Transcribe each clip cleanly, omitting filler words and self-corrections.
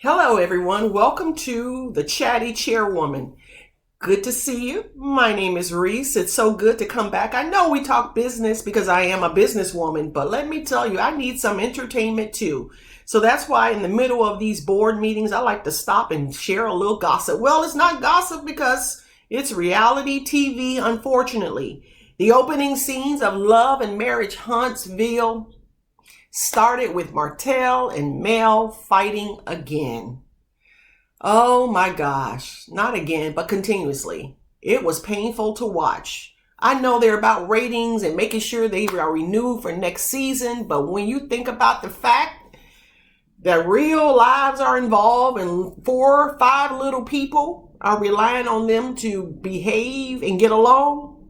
Hello, everyone. Welcome to the Chatty Chairwoman. Good to see you. My name is Reese. It's so good to come back. I know we talk business because I am a businesswoman, but let me tell you, I need some entertainment too. So that's why in the middle of these board meetings, I like to stop and share a little gossip. Well, it's not gossip because it's reality TV, unfortunately. The opening scenes of Love and Marriage Huntsville started with Martell and Mel fighting again. Oh my gosh, not again, but continuously. It was painful to watch. I know they're about ratings and making sure they are renewed for next season, but when you think about the fact that real lives are involved and 4 or 5 little people are relying on them to behave and get along,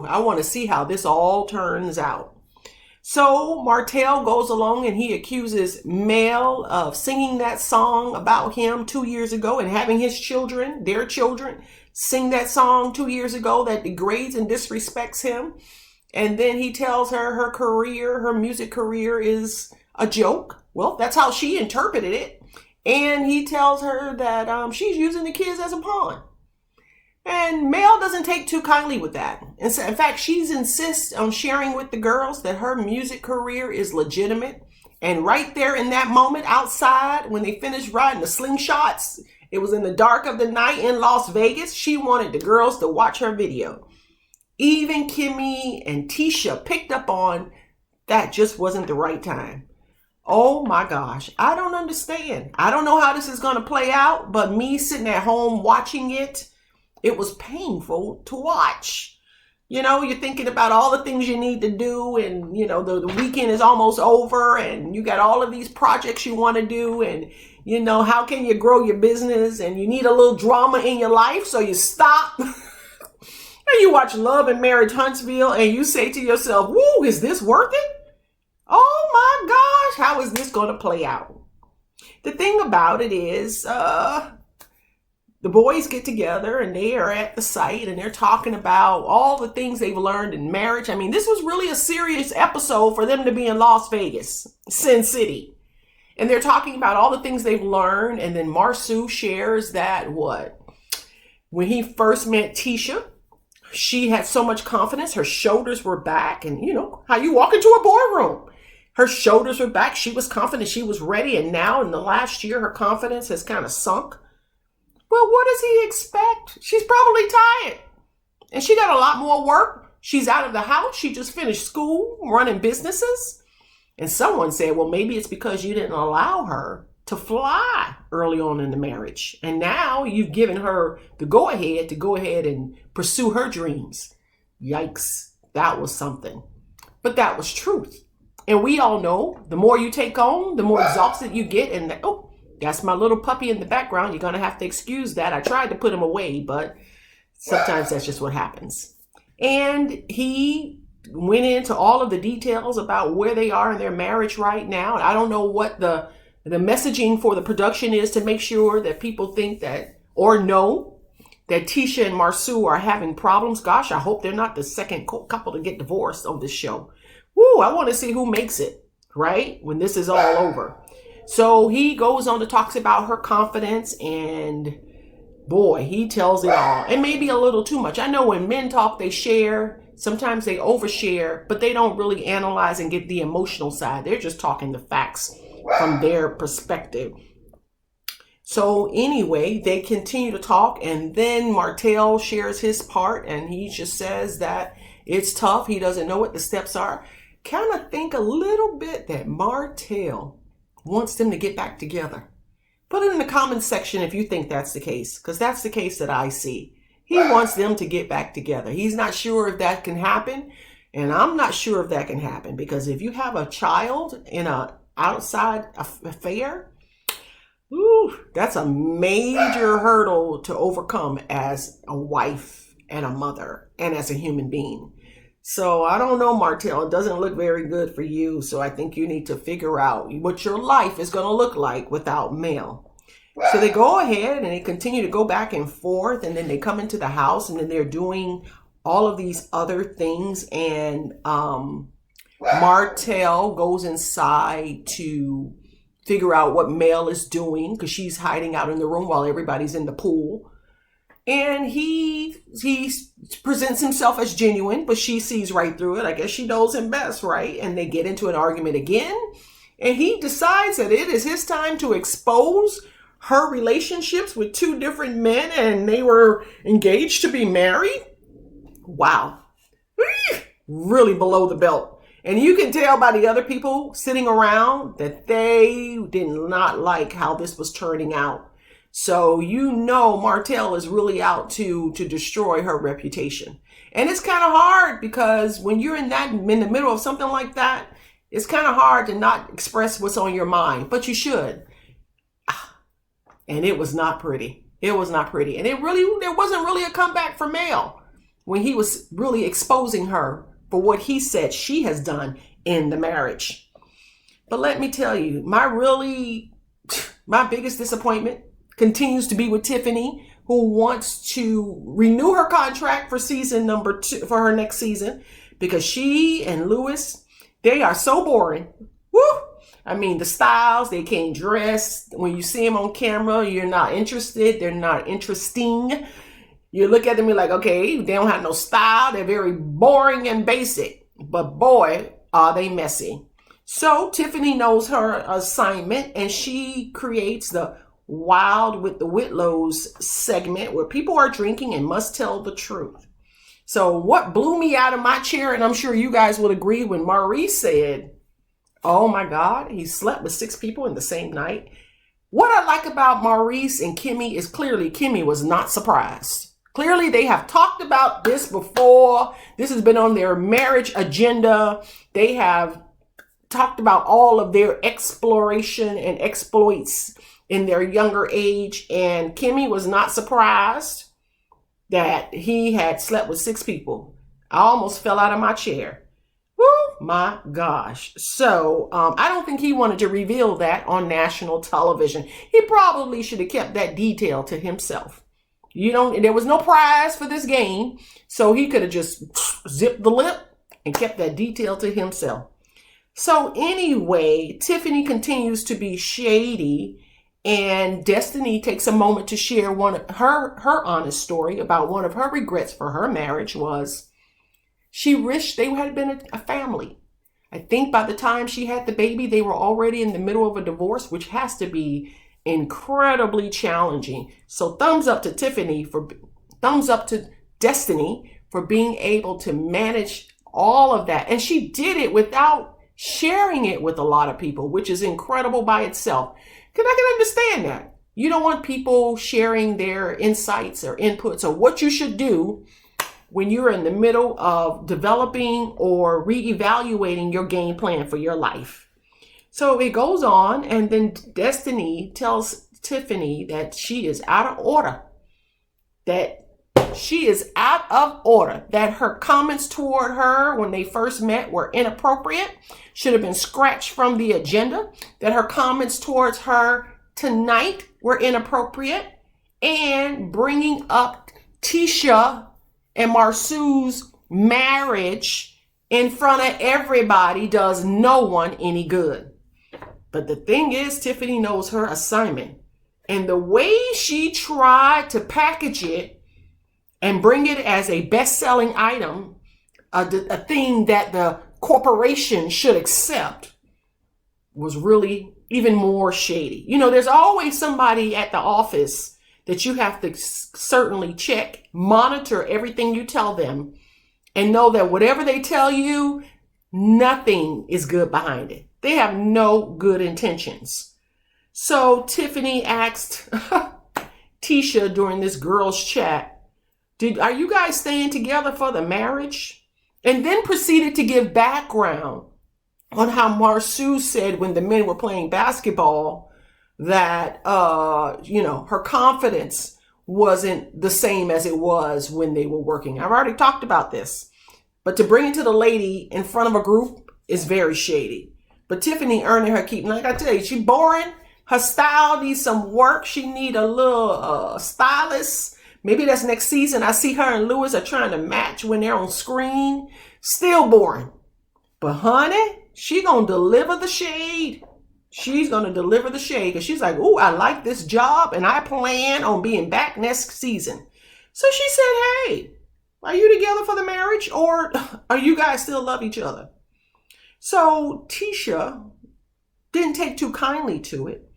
I want to see how this all turns out. So Martell goes along and he accuses Mel of singing that song about him 2 years ago and having his children, their children, sing that song 2 years ago that degrades and disrespects him. And then he tells her her career, her music career is a joke. Well, that's how she interpreted it. And he tells her that she's using the kids as a pawn. And Mel doesn't take too kindly with that. And so, in fact, she insists on sharing with the girls that her music career is legitimate. And right there in that moment outside, when they finished riding the slingshots, it was in the dark of the night in Las Vegas. She wanted the girls to watch her video. Even Kimmy and Tisha picked up on that just wasn't the right time. Oh my gosh, I don't understand. I don't know how this is going to play out, but me sitting at home watching it, it was painful to watch. You know, you're thinking about all the things you need to do and, you know, the weekend is almost over and you got all of these projects you want to do and, you know, how can you grow your business and you need a little drama in your life. So you stop and you watch Love and Marriage Huntsville and you say to yourself, woo, is this worth it? Oh my gosh, how is this going to play out? The thing about it is, the boys get together and they are at the site and they're talking about all the things they've learned in marriage. I mean, this was really a serious episode for them to be in Las Vegas, Sin City. And they're talking about all the things they've learned. And then Marsu shares that when he first met Tisha, she had so much confidence. Her shoulders were back. And you know how you walk into a boardroom. Her shoulders were back. She was confident. She was ready. And now in the last year, her confidence has kind of sunk. Well, what does he expect? She's probably tired. And she got a lot more work. She's out of the house. She just finished school, running businesses. And someone said, well, maybe it's because you didn't allow her to fly early on in the marriage. And now you've given her the go-ahead to go ahead and pursue her dreams. Yikes, that was something. But that was truth. And we all know the more you take on, the more exhausted you get. And that's my little puppy in the background. You're going to have to excuse that. I tried to put him away, but sometimes that's just what happens. And he went into all of the details about where they are in their marriage right now. And I don't know what the messaging for the production is to make sure that people think that or know that Tisha and Marsu are having problems. Gosh, I hope they're not the second couple to get divorced on this show. Woo, I want to see who makes it, right? When this is all over. So he goes on to talks about her confidence and boy, he tells it all and maybe a little too much. I know when men talk, they share. Sometimes they overshare, but they don't really analyze and get the emotional side. They're just talking the facts from their perspective. So anyway, they continue to talk and then Martell shares his part and he just says that it's tough. He doesn't know what the steps are. Kind of think a little bit that Martell wants them to get back together. Put it in the comments section if you think that's the case, because that's the case that I see. He wants them to get back together. He's not sure if that can happen, and I'm not sure if that can happen, because if you have a child in an outside affair, that's a major hurdle to overcome as a wife and a mother and as a human being. So I don't know, Martell, it doesn't look very good for you. So I think you need to figure out what your life is going to look like without Mel. So they go ahead and they continue to go back and forth. And then they come into the house and then they're doing all of these other things. And Martell goes inside to figure out what Mel is doing because she's hiding out in the room while everybody's in the pool. And he presents himself as genuine, but she sees right through it. I guess she knows him best, right? And they get into an argument again. And he decides that it is his time to expose her relationships with two different men, and they were engaged to be married. Wow. Really below the belt. And you can tell by the other people sitting around that they did not like how this was turning out. So you know Martell is really out to destroy her reputation. And it's kind of hard because when you're in the middle of something like that, it's kind of hard to not express what's on your mind, but you should. And it was not pretty. It was not pretty. And there wasn't really a comeback for Mel when he was really exposing her for what he said she has done in the marriage. But let me tell you, my biggest disappointment continues to be with Tiffany, who wants to renew her contract for season number 2 for her next season because she and Lewis, they are so boring. Woo! I mean, the styles, they can't dress. When you see them on camera, you're not interested. They're not interesting. You look at them, you're like, okay, they don't have no style. They're very boring and basic. But boy, are they messy. So Tiffany knows her assignment, and she creates the Wild with the Whitlows segment where people are drinking and must tell the truth. So what blew me out of my chair, and I'm sure you guys would agree, when Maurice said, oh my God, he slept with 6 people in the same night. What I like about Maurice and Kimmy is clearly Kimmy was not surprised. Clearly they have talked about this before. This has been on their marriage agenda. They have talked about all of their exploration and exploits in their younger age. And Kimmy was not surprised that he had slept with 6 people. I almost fell out of my chair. Oh my gosh. So I don't think he wanted to reveal that on national television. He probably should have kept that detail to himself. There was no prize for this game, so he could have just zipped the lip and kept that detail to himself. So anyway, Tiffany continues to be shady, and Destiny takes a moment to share her honest story about one of her regrets for her marriage was she wished they had been a family. I think by the time she had the baby, they were already in the middle of a divorce, which has to be incredibly challenging. So thumbs up to Destiny for being able to manage all of that. And she did it without sharing it with a lot of people, which is incredible by itself. Because I can understand that. You don't want people sharing their insights or inputs or what you should do when you're in the middle of developing or reevaluating your game plan for your life. So it goes on, and then Destiny tells Tiffany that she is out of order. That her comments toward her when they first met were inappropriate, should have been scratched from the agenda, that her comments towards her tonight were inappropriate, and bringing up Tisha and Marsu's marriage in front of everybody does no one any good. But the thing is, Tiffany knows her assignment. And the way she tried to package it and bring it as a best-selling item, a thing that the corporation should accept, was really even more shady. There's always somebody at the office that you have to certainly check, monitor everything you tell them, and know that whatever they tell you, nothing is good behind it. They have no good intentions. So Tiffany asked Tisha during this girls' chat, are you guys staying together for the marriage? And then proceeded to give background on how Marsu said when the men were playing basketball that, her confidence wasn't the same as it was when they were working. I've already talked about this. But to bring it to the lady in front of a group is very shady. But Tiffany earning her keep. Like I tell you, she boring. Her style needs some work. She need a little stylist. Maybe that's next season. I see her and Lewis are trying to match when they're on screen. Still boring. But honey, she gonna deliver the shade. She's going to deliver the shade because she's like, oh, I like this job and I plan on being back next season. So she said, hey, are you together for the marriage or are you guys still love each other? So Tisha didn't take too kindly to it.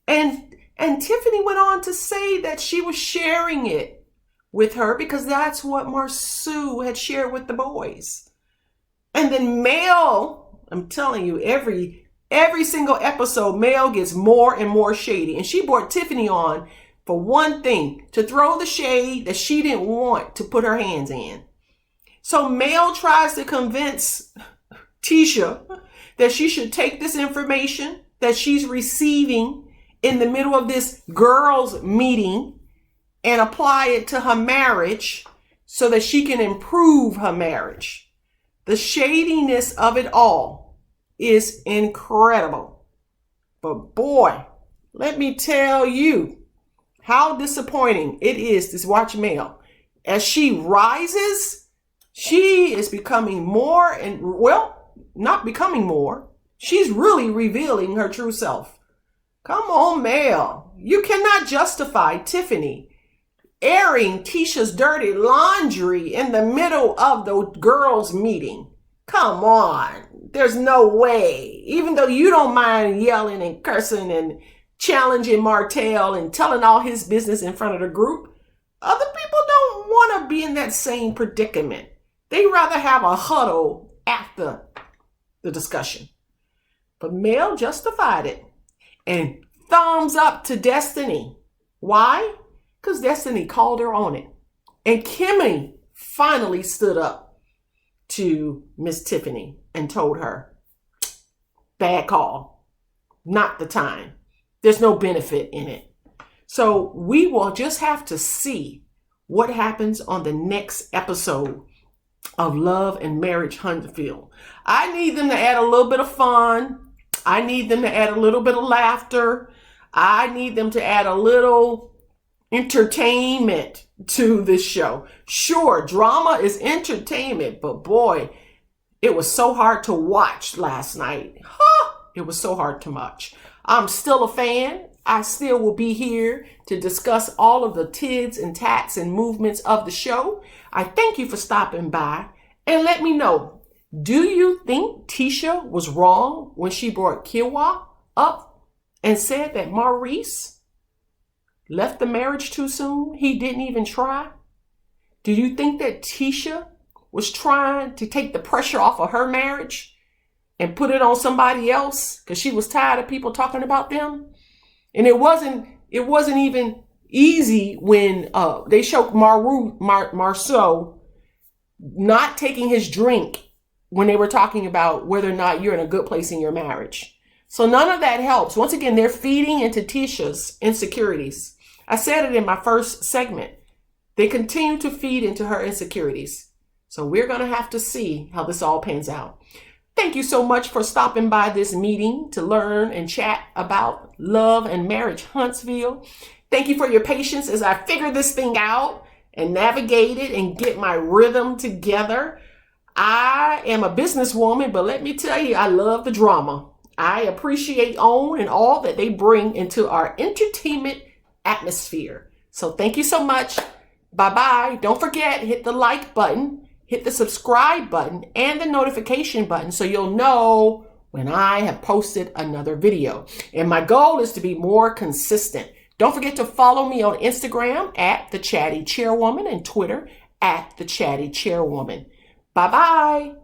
And Tiffany went on to say that she was sharing it with her because that's what Marceau had shared with the boys. And then Mel, I'm telling you, every single episode, Mel gets more and more shady. And she brought Tiffany on for one thing, to throw the shade that she didn't want to put her hands in. So Mel tries to convince Tisha that she should take this information that she's receiving in the middle of this girls' meeting and apply it to her marriage so that she can improve her marriage. The shadiness of it all is incredible. But boy, let me tell you how disappointing it is to watch Mel. As she rises, she is becoming more and, well, not becoming more. She's really revealing her true self. Come on, Mel. You cannot justify Tiffany airing Tisha's dirty laundry in the middle of the girls' meeting. Come on. There's no way. Even though you don't mind yelling and cursing and challenging Martell and telling all his business in front of the group, other people don't want to be in that same predicament. They rather have a huddle after the discussion. But Mel justified it. And thumbs up to Destiny. Why? Because Destiny called her on it. And Kimmy finally stood up to Miss Tiffany and told her, bad call, not the time. There's no benefit in it. So we will just have to see what happens on the next episode of Love and Marriage Huntsville. I need them to add a little bit of fun. I need them to add a little bit of laughter. I need them to add a little entertainment to this show. Sure, drama is entertainment, but boy, it was so hard to watch last night. It was so hard to watch. I'm still a fan. I still will be here to discuss all of the tids and tats and movements of the show. I thank you for stopping by and let me know, do you think Tisha was wrong when she brought Kiwa up and said that Maurice left the marriage too soon? He didn't even try. Do you think that Tisha was trying to take the pressure off of her marriage and put it on somebody else because she was tired of people talking about them? And it wasn't even easy when they showed Marceau not taking his drink when they were talking about whether or not you're in a good place in your marriage. So none of that helps. Once again, they're feeding into Tisha's insecurities. I said it in my first segment. They continue to feed into her insecurities. So we're going to have to see how this all pans out. Thank you so much for stopping by this meeting to learn and chat about Love and Marriage Huntsville. Thank you for your patience as I figure this thing out and navigate it and get my rhythm together. I am a businesswoman, but let me tell you, I love the drama. I appreciate OWN and all that they bring into our entertainment atmosphere. So thank you so much. Bye-bye. Don't forget, hit the like button, hit the subscribe button, and the notification button so you'll know when I have posted another video. And my goal is to be more consistent. Don't forget to follow me on Instagram at The Chatty Chairwoman and Twitter at The Chatty Chairwoman. Bye-bye.